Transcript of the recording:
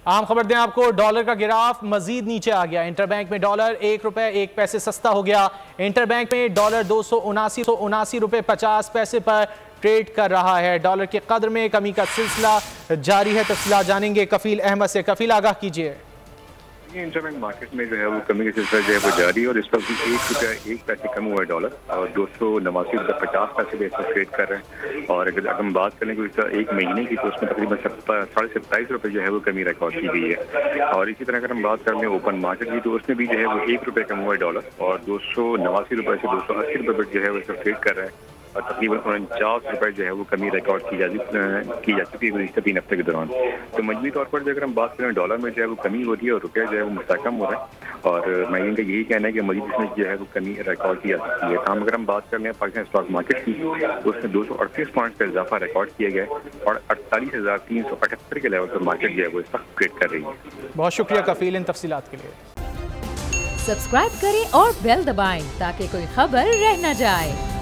आम खबर दें आपको, डॉलर का गिराफ मजीद नीचे आ गया। इंटरबैंक में डॉलर 1 रुपए 1 पैसे सस्ता हो गया। इंटरबैंक में डॉलर 279 रुपए 50 पैसे पर ट्रेड कर रहा है। डॉलर की कदर में कमी का सिलसिला जारी है। तफसीलात जानेंगे कफील अहमद से। कफील, आगाह कीजिए। इंटरबैंक मार्केट में जो है वो कमी का सिलसिला जो है वो जारी है और इस वक्त 1 रुपया 1 पैसे कम हुआ है डॉलर और 289 रुपये 50 पैसे भी इसमें ट्रेड कर रहे हैं। और अगर हम बात करें कि एक महीने की तो उसमें तकरीबन 27.5 रुपये जो है वो कमी रिकॉर्ड की गई है। और इसी तरह अगर हम बात करें ओपन मार्केट की तो उसमें भी जो है वो 1 रुपये कम हुआ है डॉलर और 289 रुपये से 280 रुपये पर जो है वो इसमें ट्रेड कर रहे हैं और तकरीबन 49 रुपये जो है वो कमी रिकॉर्ड की जा चुकी है गुज़िश्ता 3 हफ्ते के दौरान। तो मजमूई तौर पर जो अगर हम बात करें डॉलर में जो है वो कमी हो रही है और रुपया जो है वो मुस्तकम हो रहा है और मैं इनका यही कहना है कि मजीद इसमें जो है वो कमी रिकॉर्ड की जा सकती है। हम अगर हम बात कर लें पाकिस्तान स्टॉक मार्केट की तो उसमें 238 पॉइंट का इजाफा रिकॉर्ड किया गया है और 48,378 के लेवल पर मार्केट जो है वो इस वक्त ट्रेड कर रही है। बहुत शुक्रिया कफील इन तफसीलात के लिए। सब्सक्राइब करें और बेल दबाएं ताकि कोई खबर रह न जाए।